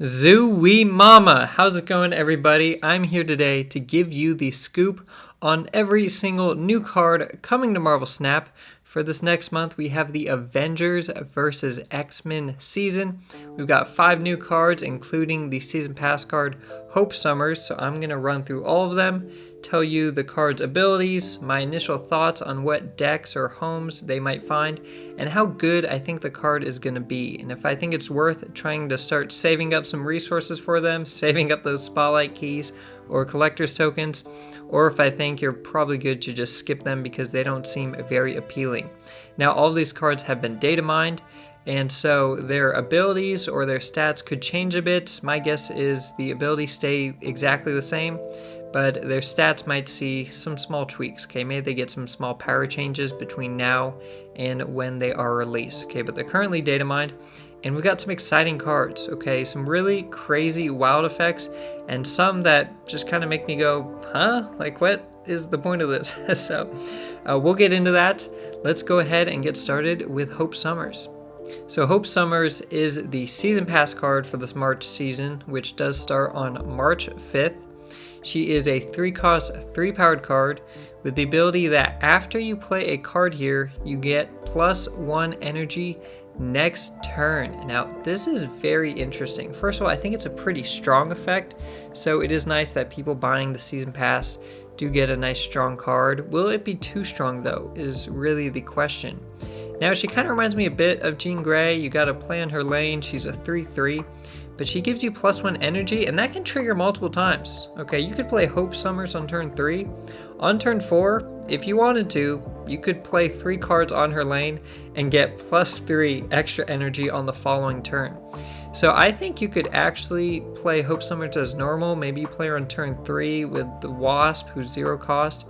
Zoo Mama, how's it going, everybody? I'm here today to give you the scoop on every single new card coming to Marvel Snap. For this next month, we have the Avengers versus X-Men season. We've got 5 new cards, including the season pass card Hope Summers. So I'm going to run through all of them, tell you the card's abilities, my initial thoughts on what decks or homes they might find, and how good I think the card is going to be, and if I think it's worth trying to start saving up some resources for them, saving up those spotlight keys or collector's tokens, or if I think you're probably good to just skip them because they don't seem very appealing. Now, all of these cards have been data mined, and so their abilities or their stats could change a bit. My guess is the abilities stay exactly the same, but their stats might see some small tweaks. Okay, maybe they get some small power changes between now and when they are released. Okay, but they're currently data mined, and we've got some exciting cards. Okay, some really crazy wild effects, and some that just kind of make me go, huh? Like, what is the point of this? So we'll get into that. Let's go ahead and get started with Hope Summers. So Hope Summers is the season pass card for this March season, which does start on March 5th. She is a 3-cost, 3-powered card with the ability that after you play a card here, you get +1 energy next turn. Now, this is very interesting. First of all, I think it's a pretty strong effect, so it is nice that people buying the season pass do get a nice strong card. Will it be too strong though, is really the question. Now, she kind of reminds me a bit of Jean Grey. You got to play on her lane. She's a 3/3, but she gives you +1 energy, and that can trigger multiple times. Okay, you could play Hope Summers on turn 3. On turn 4, if you wanted to, you could play 3 cards on her lane and get +3 extra energy on the following turn. So I think you could actually play Hope Summers as normal. Maybe you play her on turn 3 with the Wasp, who's 0 cost.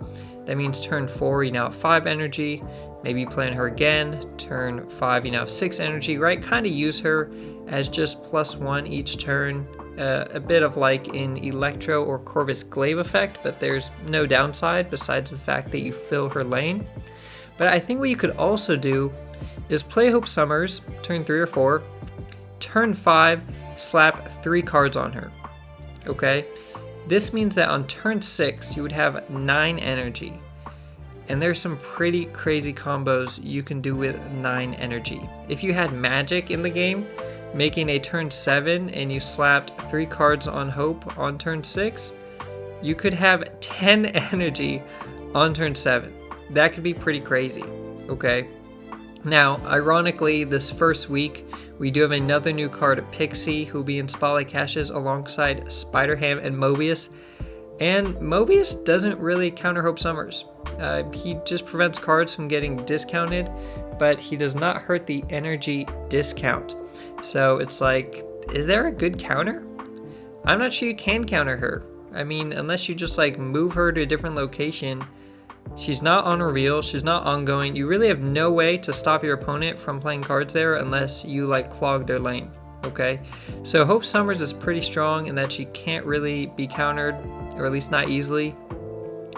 That means turn 4, you now have 5 energy. Maybe you play on her again. Turn 5, you now have 6 energy, right? Kind of use her as just +1 each turn. A bit of like in Electro or Corvus Glaive effect, but there's no downside besides the fact that you fill her lane. But I think what you could also do is play Hope Summers, turn 3 or 4. Turn 5, slap 3 cards on her. Okay? This means that on turn 6, you would have 9 energy. And there's some pretty crazy combos you can do with 9 energy. If you had magic in the game, making a turn 7 and you slapped 3 cards on Hope on turn 6, you could have 10 energy on turn 7. That could be pretty crazy, okay? Now, ironically, this first week, we do have another new card, Pixie, who will be in Spotlight Caches alongside Spider-Ham and Mobius. And Mobius doesn't really counter Hope Summers. He just prevents cards from getting discounted, but he does not hurt the energy discount. So it's like, is there a good counter? I'm not sure you can counter her. I mean, unless you just like move her to a different location. She's not on reveal, she's not ongoing. You really have no way to stop your opponent from playing cards there unless you like clog their lane. Okay, so Hope Summers is pretty strong in that she can't really be countered, or at least not easily.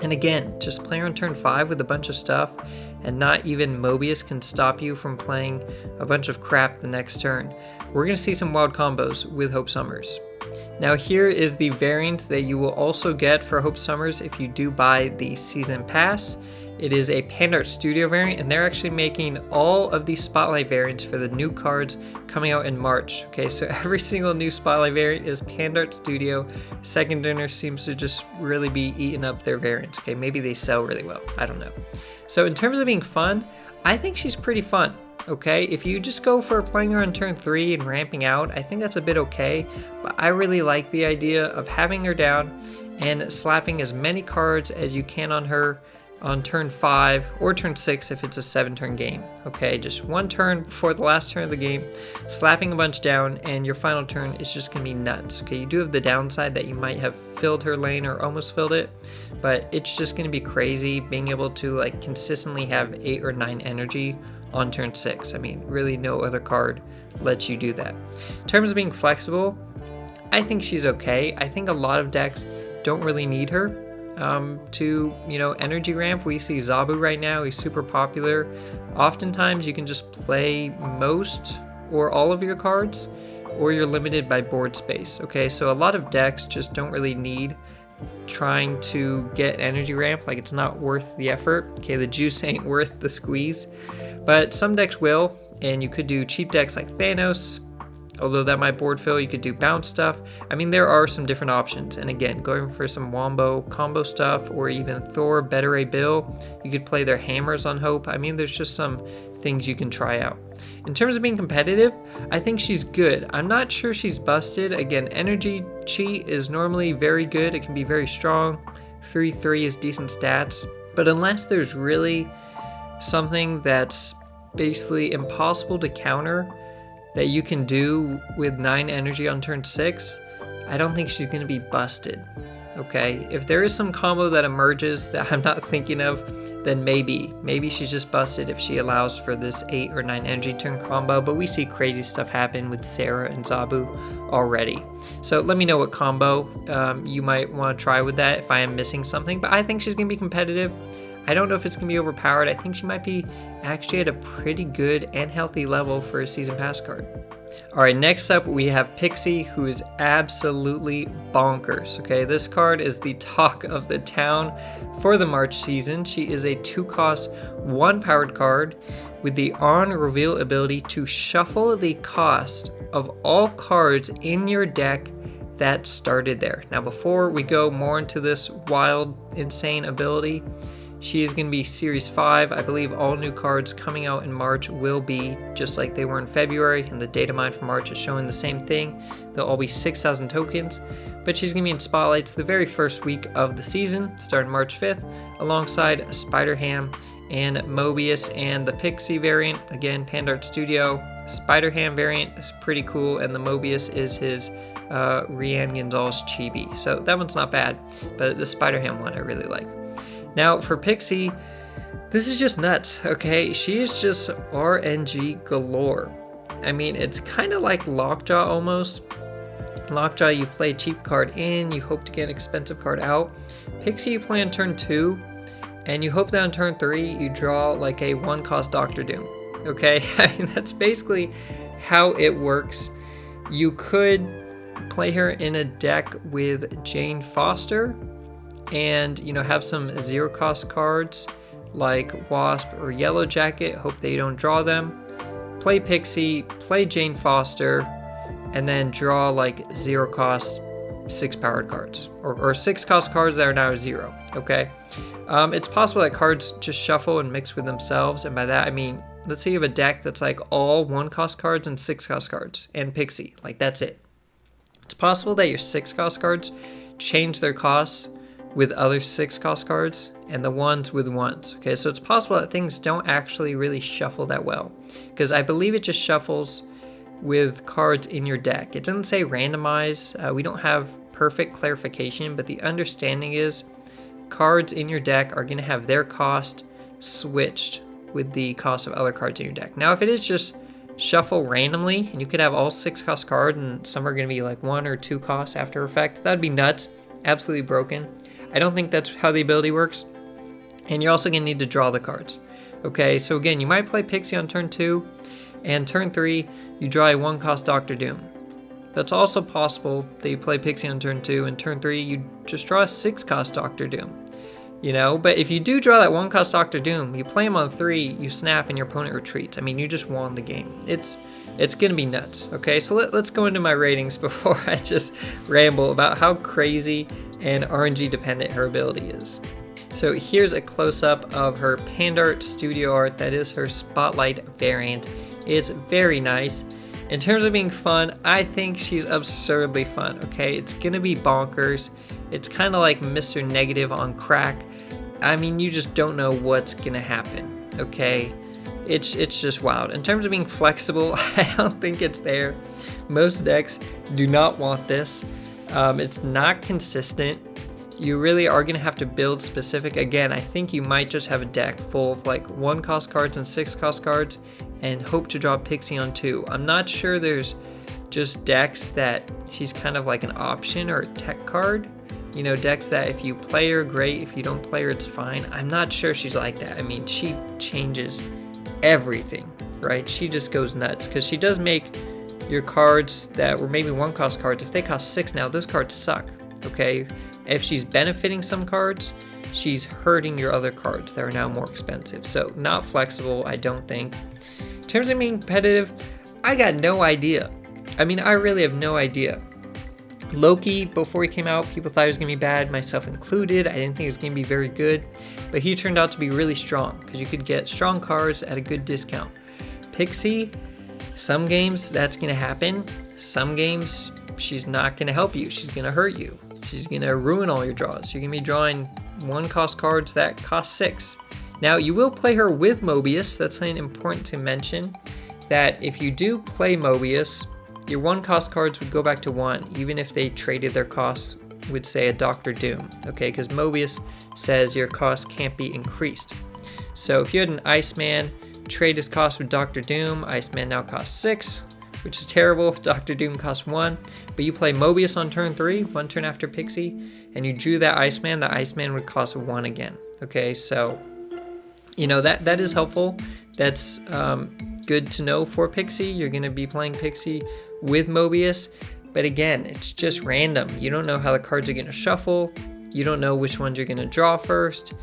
And again, just play her on turn 5 with a bunch of stuff, and not even Mobius can stop you from playing a bunch of crap the next turn. We're going to see some wild combos with Hope Summers. Now, here is the variant that you will also get for Hope Summers if you do buy the season pass. It is a Panda Studio variant, and they're actually making all of these Spotlight variants for the new cards coming out in March. Okay, so every single new Spotlight variant is Panda Studio. Second Dinner seems to just really be eating up their variants. Okay, maybe they sell really well. I don't know. So in terms of being fun, I think she's pretty fun. Okay, if you just go for playing her on turn 3 and ramping out, I think that's a bit okay. But I really like the idea of having her down and slapping as many cards as you can on her on turn 5 or turn 6 if it's a 7-turn game. Okay, just one turn before the last turn of the game, slapping a bunch down, and your final turn is just going to be nuts. Okay, you do have the downside that you might have filled her lane or almost filled it, but it's just going to be crazy being able to like consistently have 8 or 9 energy on turn 6. I mean, really no other card lets you do that. In terms of being flexible, I think she's okay. I think a lot of decks don't really need her to, energy ramp. We see Zabu right now, he's super popular. Oftentimes you can just play most or all of your cards or you're limited by board space. Okay, so a lot of decks just don't really need trying to get energy ramp, like it's not worth the effort. Okay, the juice ain't worth the squeeze, but some decks will, and you could do cheap decks like Thanos, although that might board fill. You could do bounce stuff. I mean, there are some different options, and again, going for some wombo combo stuff, or even Thor, Better A Bill, you could play their hammers on Hope. I mean, there's just some things you can try out. In terms of being competitive, I think she's good. I'm not sure she's busted. Again, energy cheat is normally very good. It can be very strong. 3/3 is decent stats. But unless there's really something that's basically impossible to counter that you can do with 9 energy on turn 6, I don't think she's going to be busted. Okay, if there is some combo that emerges that I'm not thinking of, then maybe she's just busted if she allows for this 8 or 9 energy turn combo, but we see crazy stuff happen with Sarah and Zabu already. So let me know what combo you might want to try with that if I am missing something, but I think she's going to be competitive. I don't know if it's going to be overpowered. I think she might be actually at a pretty good and healthy level for a season pass card. All right, next up we have Pixie, who is absolutely bonkers. Okay, this card is the talk of the town for the March season. She is a 2-cost, 1-powered card with the on reveal ability to shuffle the cost of all cards in your deck that started there. Now, before we go more into this wild, insane ability, she is going to be Series 5. I believe all new cards coming out in March will be just like they were in February, and the data mine for March is showing the same thing. They'll all be 6,000 tokens, but she's going to be in spotlights the very first week of the season, starting March 5th, alongside Spider-Ham and Mobius and the Pixie variant. Again, Pandart Studio. Spider-Ham variant is pretty cool, and the Mobius is his Rian Gonzalez chibi. So that one's not bad, but the Spider-Ham one I really like. Now for Pixie, this is just nuts, okay? She is just RNG galore. I mean, it's kind of like Lockjaw almost. Lockjaw, you play a cheap card in, you hope to get an expensive card out. Pixie, you play on turn 2, and you hope that on turn 3, you draw like a 1-cost Doctor Doom, okay? I mean, that's basically how it works. You could play her in a deck with Jane Foster, and have some 0-cost cards like Wasp or Yellow Jacket, hope that you don't draw them. Play Pixie, play Jane Foster, and then draw like 0-cost 6-powered cards, or 6-cost cards that are now 0, okay? It's possible that cards just shuffle and mix with themselves, and by that I mean, let's say you have a deck that's like all 1-cost cards and 6-cost cards, and Pixie, like that's it. It's possible that your 6-cost cards change their costs with other 6-cost cards, and the ones with ones. Okay, so it's possible that things don't actually really shuffle that well, because I believe it just shuffles with cards in your deck. It doesn't say randomize. We don't have perfect clarification, but the understanding is cards in your deck are going to have their cost switched with the cost of other cards in your deck. Now, if it is just shuffle randomly, and you could have all 6-cost cards, and some are going to be like 1 or 2 costs after effect, that'd be nuts. Absolutely broken. I don't think that's how the ability works. And you're also going to need to draw the cards. Okay, so again, you might play Pixie on turn 2, and turn 3, you draw a 1-cost Doctor Doom. That's also possible that you play Pixie on turn 2, and turn 3, you just draw a 6-cost Doctor Doom. But if you do draw that 1-cost Doctor Doom, you play him on 3, you snap, and your opponent retreats. I mean, you just won the game. It's going to be nuts, okay? So let's go into my ratings before I just ramble about how crazy and RNG dependent her ability is. So here's a close-up of her Pandart Studio art. That is her Spotlight variant. It's very nice. In terms of being fun, I think she's absurdly fun, okay? It's going to be bonkers. It's kind of like Mr. Negative on crack. I mean, you just don't know what's going to happen, okay? It's just wild. In terms of being flexible, I don't think it's there. Most decks do not want this. It's not consistent. You really are going to have to build specific. Again, I think you might just have a deck full of like 1-cost cards and 6-cost cards and hope to draw Pixie on 2. I'm not sure there's just decks that she's kind of like an option or a tech card. Decks that if you play her, great. If you don't play her, it's fine. I'm not sure she's like that. I mean, she changes everything, right? She just goes nuts because she does make your cards that were maybe 1-cost cards, if they cost 6 now, those cards suck, okay? If she's benefiting some cards, she's hurting your other cards that are now more expensive. So not flexible, I don't think. In terms of being competitive, I got no idea. I mean, I really have no idea. Loki, before he came out, people thought he was going to be bad, myself included. I didn't think it was going to be very good, but he turned out to be really strong because you could get strong cards at a good discount. Pixie, some games that's going to happen. Some games she's not going to help you. She's going to hurt you. She's going to ruin all your draws. You're going to be drawing 1-cost cards that cost 6. Now, you will play her with Mobius. That's something important to mention, that if you do play Mobius, your 1-cost cards would go back to 1, even if they traded their costs with, say, a Doctor Doom, okay? Because Mobius says your cost can't be increased. So if you had an Iceman, trade his cost with Doctor Doom, Iceman now costs 6, which is terrible. Doctor Doom costs 1, but you play Mobius on turn 3, 1 turn after Pixie, and you drew that Iceman, the Iceman would cost 1 again, okay? So, you know, that is helpful. That's good to know for Pixie. You're going to be playing Pixie with Mobius, but again, it's just random. You don't know how the cards are going to shuffle. You don't know which ones you're going to draw first.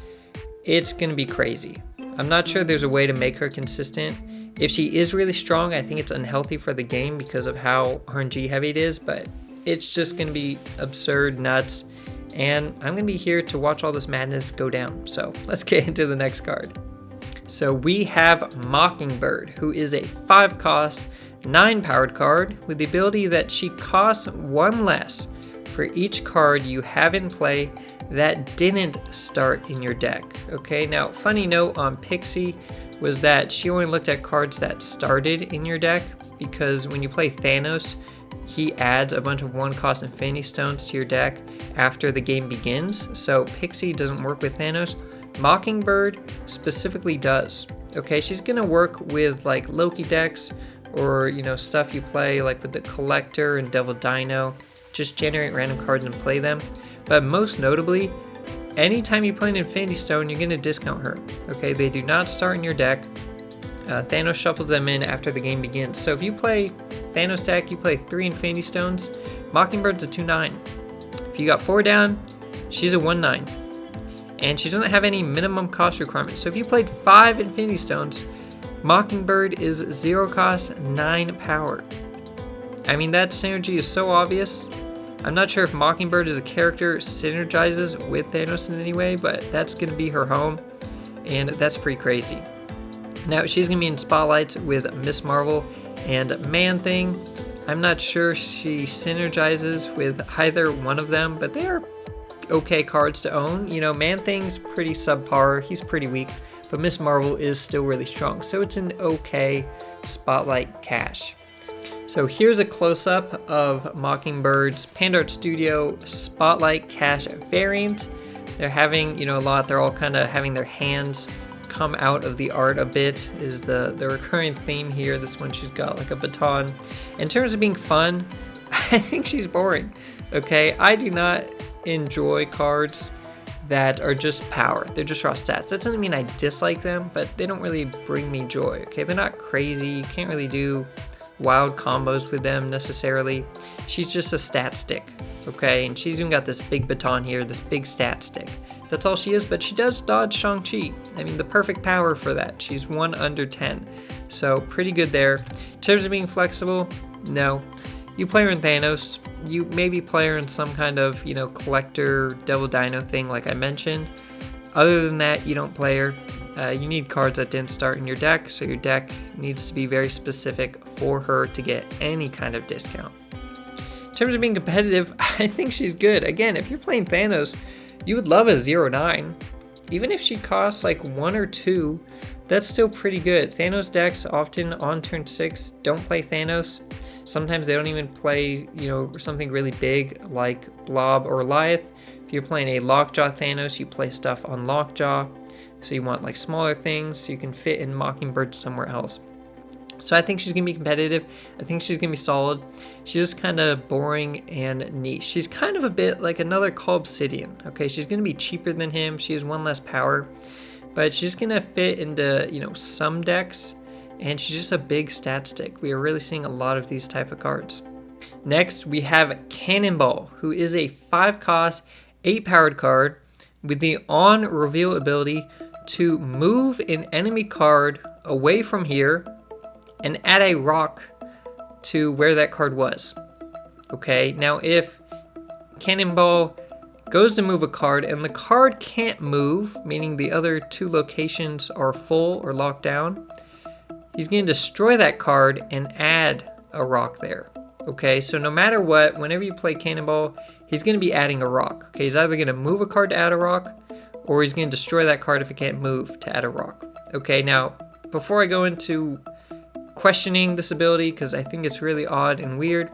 It's going to be crazy. I'm not sure there's a way to make her consistent. If she is really strong, I think it's unhealthy for the game because of how RNG heavy it is, but it's just going to be absurd, nuts, and I'm going to be here to watch all this madness go down. So let's get into the next card. So we have Mockingbird, who is a 5-cost, 9-powered card with the ability that she costs 1 less for each card you have in play that didn't start in your deck. Okay, now funny note on Pixie was that she only looked at cards that started in your deck, because when you play Thanos, he adds a bunch of 1-cost Infinity Stones to your deck after the game begins. So Pixie doesn't work with Thanos. Mockingbird specifically does. Okay, she's gonna work with like Loki decks, or you know, stuff you play like with the Collector and Devil Dino. Just generate random cards and play them. But most notably, anytime you play an Infinity Stone, you're gonna discount her. Okay, they do not start in your deck. Thanos shuffles them in after the game begins. So if you play Thanos deck, you play 3 Infinity Stones, Mockingbird's a 2/9. If you got 4 down, she's a 1/9. And she doesn't have any minimum cost requirement. So if you played 5 Infinity Stones, Mockingbird is 0 cost, 9 power. I mean, that synergy is so obvious. I'm not sure if Mockingbird as a character synergizes with Thanos in any way, but that's going to be her home, and that's pretty crazy. Now, she's going to be in spotlights with Miss Marvel and Man-Thing. I'm not sure she synergizes with either one of them, but they are okay cards to own. You know, Man-Thing's pretty subpar, he's pretty weak, but Miss Marvel is still really strong, so it's an okay spotlight cash. So here's a close-up of Mockingbird's Panda Art Studio Spotlight Cash variant. They're having, you know, a lot, they're all kind of having their hands come out of the art a bit, is the recurring theme here. This one, she's got like a baton. In terms of being fun, I think she's boring, okay? I do not enjoy cards that are just power. They're just raw stats. That doesn't mean I dislike them, but they don't really bring me joy, okay? They're not crazy. You can't really do wild combos with them necessarily. She's just a stat stick, okay? And she's even got this big baton here, this big stat stick. That's all she is, but she does dodge Shang-Chi. I mean, the perfect power for that. She's 1 under 10. So pretty good there. In terms of being flexible, no. You play her in Thanos, you maybe play her in some kind of, you know, Collector, Devil Dino thing like I mentioned. Other than that, you don't play her. You need cards that didn't start in your deck, so your deck needs to be very specific for her to get any kind of discount. In terms of being competitive, I think she's good. Again, if you're playing Thanos, you would love a 0/9. Even if she costs like 1 or 2, that's still pretty good. Thanos decks often on turn 6 don't play Thanos. Sometimes they don't even play, you know, something really big like Blob or Goliath. If you're playing a Lockjaw Thanos, you play stuff on Lockjaw. So you want like smaller things so you can fit in Mockingbird somewhere else. So I think she's going to be competitive. I think she's going to be solid. She's just kind of boring and niche. She's kind of a bit like another Call Obsidian. Okay, she's going to be cheaper than him. She has 1 less power. But she's going to fit into, you know, some decks. and she's just a big stat stick. We are really seeing a lot of these type of cards. Next, we have Cannonball, who is a 5-cost, 8-powered card with the on reveal ability to move an enemy card away from here and add a rock to where that card was. Okay, now if Cannonball goes to move a card and the card can't move, meaning the other 2 locations are full or locked down, he's going to destroy that card and add a rock there. Okay, so no matter what, whenever you play Cannonball, he's going to be adding a rock. Okay, he's either going to move a card to add a rock, or he's going to destroy that card if it can't move to add a rock. Okay, now, before I go into questioning this ability, because I think it's really odd and weird,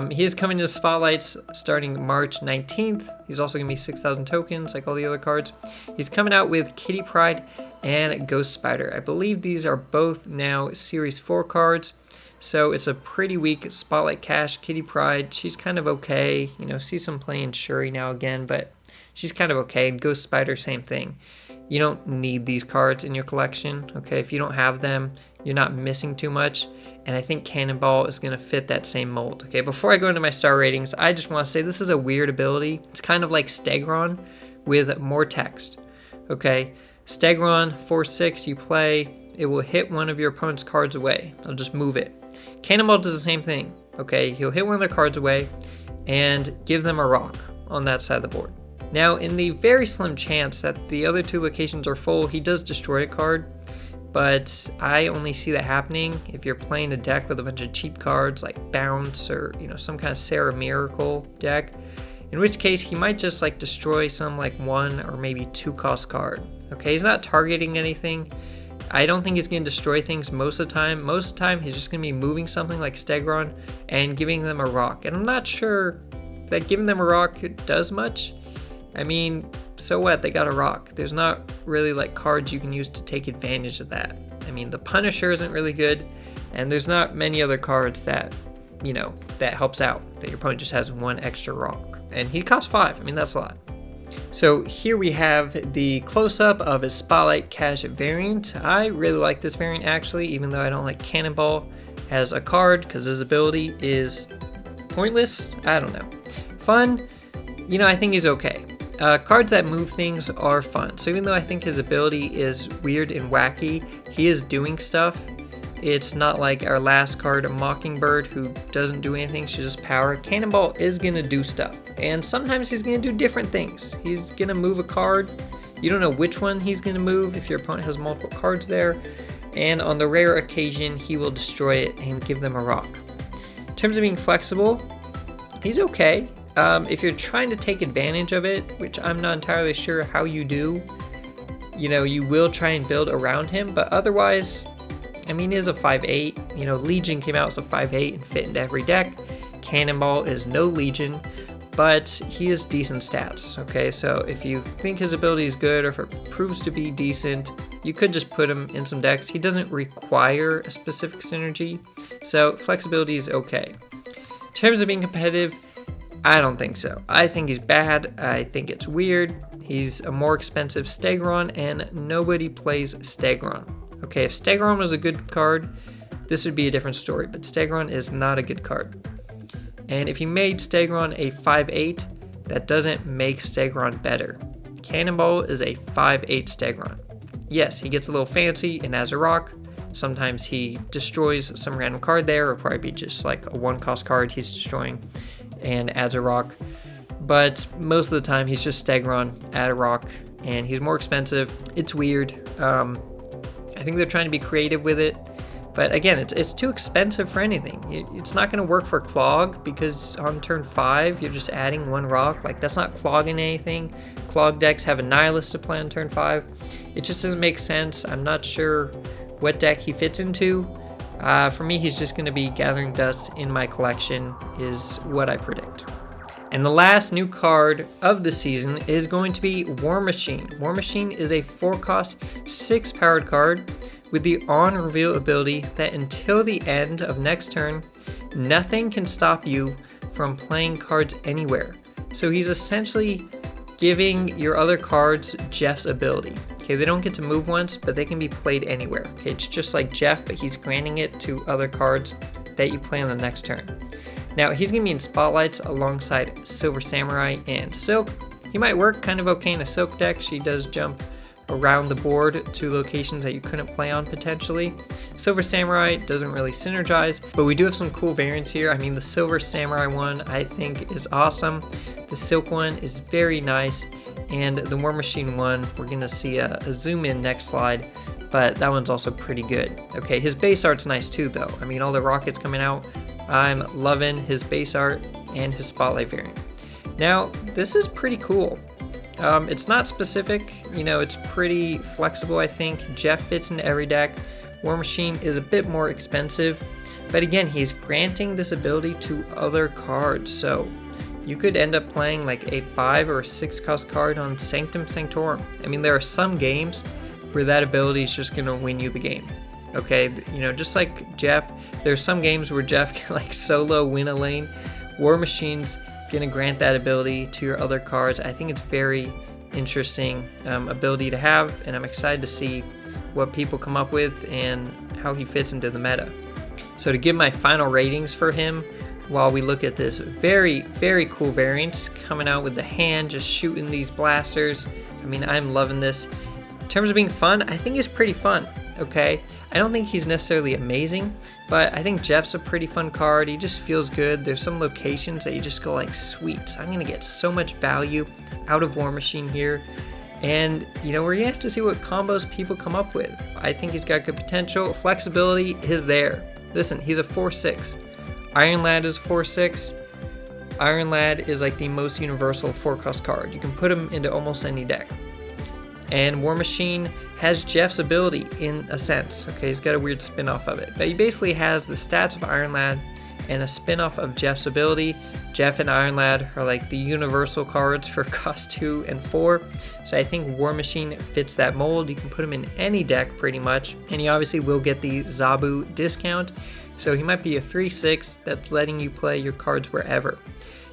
he is coming to the spotlights starting March 19th. He's also going to be 6,000 tokens, like all the other cards. He's coming out with Kitty Pryde and Ghost Spider. I believe these are both now Series 4 cards. So it's a pretty weak Spotlight Cash. Kitty Pryde, she's kind of okay. You know, see some playing Shuri now again, but she's kind of okay. And Ghost Spider, same thing. You don't need these cards in your collection, okay? If you don't have them, you're not missing too much. And I think Cannonball is going to fit that same mold, okay? Before I go into my star ratings, I just want to say this is a weird ability. It's kind of like Stegron with more text, okay? Stegron, 4/6, you play, it will hit one of your opponent's cards away. I'll just move it. Cannonball does the same thing, okay? He'll hit one of their cards away and give them a rock on that side of the board. Now, in the very slim chance that the other 2 locations are full, he does destroy a card, but I only see that happening if you're playing a deck with a bunch of cheap cards like Bounce or, you know, some kind of Sarah Miracle deck, in which case he might just like destroy some like 1 or maybe 2-cost card. Okay, he's not targeting anything. I don't think he's going to destroy things most of the time. Most of the time, he's just going to be moving something like Stegron and giving them a rock. And I'm not sure that giving them a rock does much. I mean, so what? They got a rock. There's not really like cards you can use to take advantage of that. I mean, the Punisher isn't really good, and there's not many other cards that, you know, that helps out, that your opponent just has 1 extra rock. And he costs 5. I mean, that's a lot. So here we have the close-up of his Spotlight Cash variant. I really like this variant actually, even though I don't like Cannonball as a card because his ability is pointless. I don't know. Fun, you know, I think he's okay. Cards that move things are fun. So even though I think his ability is weird and wacky, he is doing stuff. It's not like our last card, Mockingbird, who doesn't do anything, she's just power. Cannonball is going to do stuff, and sometimes he's going to do different things. He's going to move a card. You don't know which one he's going to move if your opponent has multiple cards there, and on the rare occasion, he will destroy it and give them a rock. In terms of being flexible, he's okay. If you're trying to take advantage of it, which I'm not entirely sure how you do, you know, you will try and build around him, but otherwise, I mean, he is a 5/8. You know, Legion came out as a 5/8 and fit into every deck. Cannonball is no Legion, but he has decent stats, okay? So if you think his ability is good or if it proves to be decent, you could just put him in some decks. He doesn't require a specific synergy, so flexibility is okay. In terms of being competitive, I don't think so. I think he's bad. I think it's weird. He's a more expensive Stegron, and nobody plays Stegron. Okay, if Stegron was a good card, this would be a different story, but Stegron is not a good card. And if you made Stegron a 5/8, that doesn't make Stegron better. Cannonball is a 5/8 Stegron. Yes, he gets a little fancy and has a rock. Sometimes he destroys some random card there, or probably just like a 1-cost card he's destroying and adds a rock. But most of the time, he's just Stegron, add a rock, and he's more expensive. It's weird. I think they're trying to be creative with it, but again, it's too expensive for anything. It's not going to work for Clog because on turn 5, you're just adding 1 rock. Like, that's not clogging anything. Clog decks have a Nihilist to play on turn 5. It just doesn't make sense. I'm not sure what deck he fits into. For me, he's just going to be Gathering Dust in my collection is what I predict. And the last new card of the season is going to be War Machine. War Machine is a 4-cost, 6-powered card with the on-reveal ability that until the end of next turn, nothing can stop you from playing cards anywhere. So he's essentially giving your other cards Jeff's ability. Okay, they don't get to move once, but they can be played anywhere. Okay, it's just like Jeff, but he's granting it to other cards that you play on the next turn. Now, he's going to be in Spotlights alongside Silver Samurai and Silk. He might work kind of okay in a Silk deck. She does jump around the board to locations that you couldn't play on potentially. Silver Samurai doesn't really synergize, but we do have some cool variants here. I mean, the Silver Samurai one I think is awesome. The Silk one is very nice, and the War Machine one, we're gonna see a zoom in next slide, but that one's also pretty good. Okay, his base art's nice too though. I mean, all the rockets coming out, I'm loving his base art and his Spotlight variant. Now, this is pretty cool. It's not specific, you know, it's pretty flexible, I think. Jeff fits into every deck. War Machine is a bit more expensive, but again, he's granting this ability to other cards, so you could end up playing like a 5 or 6 cost card on Sanctum Sanctorum. I mean, there are some games where that ability is just gonna win you the game. Okay, you know, just like Jeff, there's some games where Jeff can like solo win a lane. War Machine's gonna grant that ability to your other cards. I think it's very interesting ability to have, and I'm excited to see what people come up with and how he fits into the meta. So to give my final ratings for him, while we look at this very, very cool variants coming out with the hand, just shooting these blasters. I mean, I'm loving this. In terms of being fun, I think it's pretty fun, okay? I don't think he's necessarily amazing, but I think Jeff's a pretty fun card. He just feels good. There's some locations that you just go like, sweet, I'm gonna get so much value out of War Machine here. And, you know, we're gonna have to see what combos people come up with. I think he's got good potential. Flexibility is there. Listen, he's a 4/6. Iron Lad is 4/6. Iron Lad is like the most universal 4-cost card. You can put him into almost any deck. And War Machine has Jeff's ability in a sense. Okay, he's got a weird spin-off of it. But he basically has the stats of Iron Lad and a spin-off of Jeff's ability. Jeff and Iron Lad are like the universal cards for cost 2 and 4. So I think War Machine fits that mold. You can put him in any deck pretty much. And he obviously will get the Zabu discount. So he might be a 3/6 that's letting you play your cards wherever.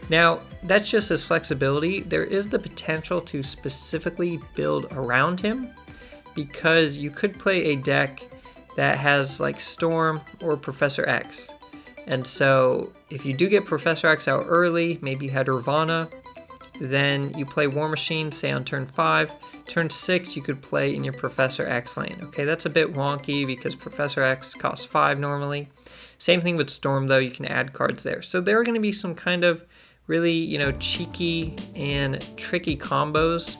Now, that's just his flexibility. There is the potential to specifically build around him, because you could play a deck that has like Storm or Professor X. And so if you do get Professor X out early, maybe you had Ravana, then you play War Machine, say on turn 5. Turn 6, you could play in your Professor X lane. Okay, that's a bit wonky because Professor X costs 5 normally. Same thing with Storm though, you can add cards there. So there are going to be some kind of really, you know, cheeky and tricky combos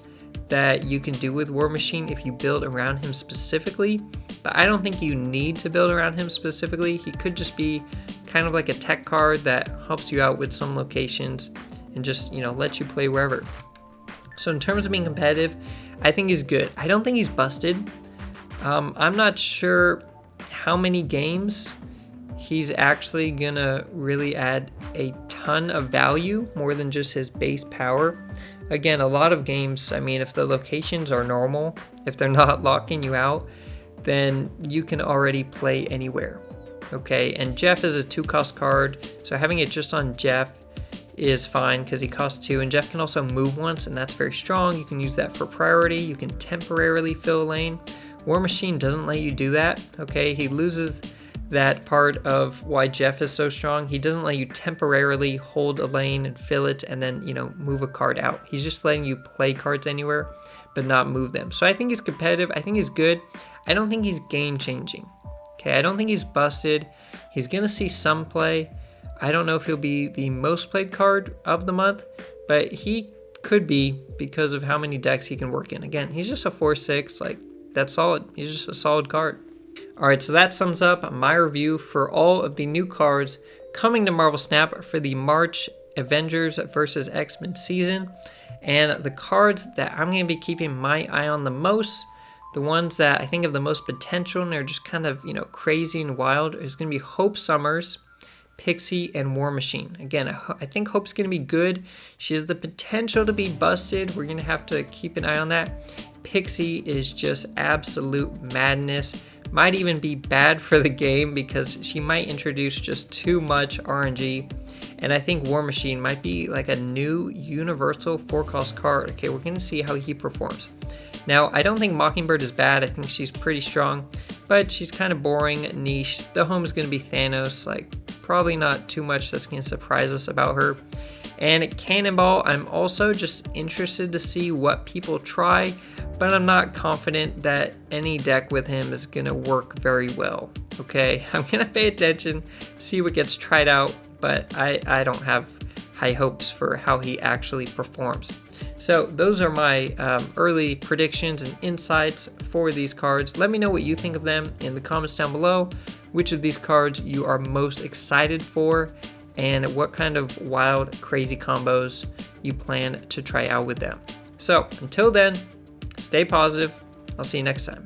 that you can do with War Machine if you build around him specifically. But I don't think you need to build around him specifically. He could just be kind of like a tech card that helps you out with some locations and just, you know, lets you play wherever. So in terms of being competitive, I think he's good. I don't think he's busted. I'm not sure how many games he's actually gonna really add a ton of value more than just his base power. Again, a lot of games, I mean, if the locations are normal, if they're not locking you out, then you can already play anywhere. Okay, and Jeff is a 2-cost card, so having it just on Jeff is fine because he costs 2, and Jeff can also move once, and that's very strong. You can use that for priority. You can temporarily fill a lane. War Machine doesn't let you do that. Okay, he loses that part of why Jeff is so strong. He doesn't let you temporarily hold a lane and fill it and then, you know, move a card out. He's just letting you play cards anywhere but not move them. So I think he's competitive. I think he's good. I don't think he's game changing. Okay, I don't think he's busted. He's gonna see some play. I don't know if he'll be the most played card of the month, but he could be because of how many decks he can work in. Again, he's just a 4/6, like, that's solid. He's just a solid card. All right, so that sums up my review for all of the new cards coming to Marvel Snap for the March Avengers vs. X-Men season. And the cards that I'm going to be keeping my eye on the most, the ones that I think have the most potential and are just kind of, you know, crazy and wild, is going to be Hope Summers, Pixie, and War Machine. Again, I think Hope's going to be good. She has the potential to be busted. We're going to have to keep an eye on that. Pixie is just absolute madness. Might even be bad for the game because she might introduce just too much RNG. And I think War Machine might be like a new universal 4-cost card. Okay, we're going to see how he performs. Now, I don't think Mockingbird is bad. I think she's pretty strong, but she's kind of boring, niche. The home is going to be Thanos, like probably not too much that's going to surprise us about her. And Cannonball, I'm also just interested to see what people try, but I'm not confident that any deck with him is going to work very well. Okay, I'm going to pay attention, see what gets tried out, but I don't have high hopes for how he actually performs. So those are my early predictions and insights for these cards. Let me know what you think of them in the comments down below, which of these cards you are most excited for, and what kind of wild, crazy combos you plan to try out with them. So until then, stay positive. I'll see you next time.